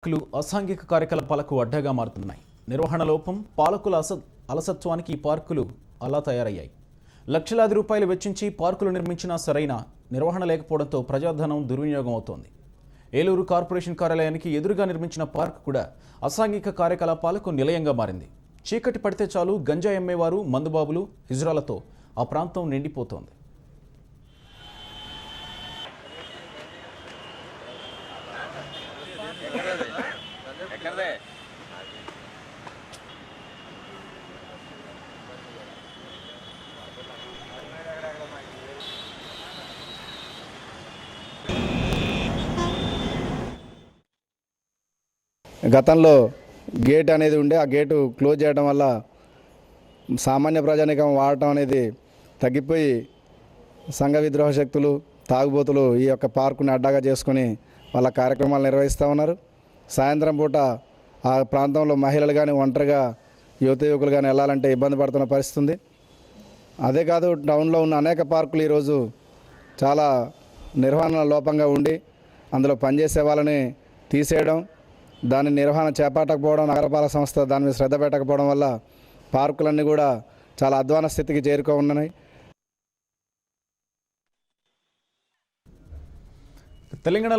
అసాంఘిక కార్యకలాపాలకు అడ్డగా మారుతున్నాయి. నిర్వహణ లోపం, పాలకుల అలసత్వానికి ఈ పార్కులు అలా తయారయ్యాయి. లక్షలాది రూపాయలు వెచ్చించి పార్కులు నిర్మించినా సరైన నిర్వహణ లేకపోవడంతో ప్రజాధనం దుర్వినియోగం అవుతోంది. ఏలూరు కార్పొరేషన్ కార్యాలయానికి ఎదురుగా నిర్మించిన పార్క్ కూడా అసాంఘిక కార్యకలాపాలకు నిలయంగా మారింది. చీకటి పడితే చాలు గంజాయి అమ్మేవారు, మందుబాబులు, హిజ్రాలతో ఆ ప్రాంతం నిండిపోతోంది. గతంలో గేట్ అనేది ఉండే ఆ గేటు క్లోజ్ చేయడం వల్ల సామాన్య ప్రజానికం వాడటం అనేది తగ్గిపోయి సంఘ విద్రోహ శక్తులు, తాగుబోతులు ఈ యొక్క పార్కుని అడ్డాగా చేసుకుని వాళ్ళ కార్యక్రమాలు నిర్వహిస్తూ ఉన్నారు. సాయంత్రం పూట ఆ ప్రాంతంలో మహిళలు కానీ, ఒంటరిగా యువత యువకులు కానీ వెళ్ళాలంటే ఇబ్బంది పడుతున్న పరిస్థితి ఉంది. అదే కాదు, టౌన్లో ఉన్న అనేక పార్కులు ఈరోజు చాలా నిర్వహణ లోపంగా ఉండి అందులో పనిచేసే వాళ్ళని తీసేయడం, దాని నిర్వహణ చేపట్టకపోవడం, నగరపాలక సంస్థ దాని మీద శ్రద్ధ పెట్టకపోవడం వల్ల పార్కులన్నీ కూడా చాలా అధ్వాన స్థితికి చేరుకొని తెలంగాణలో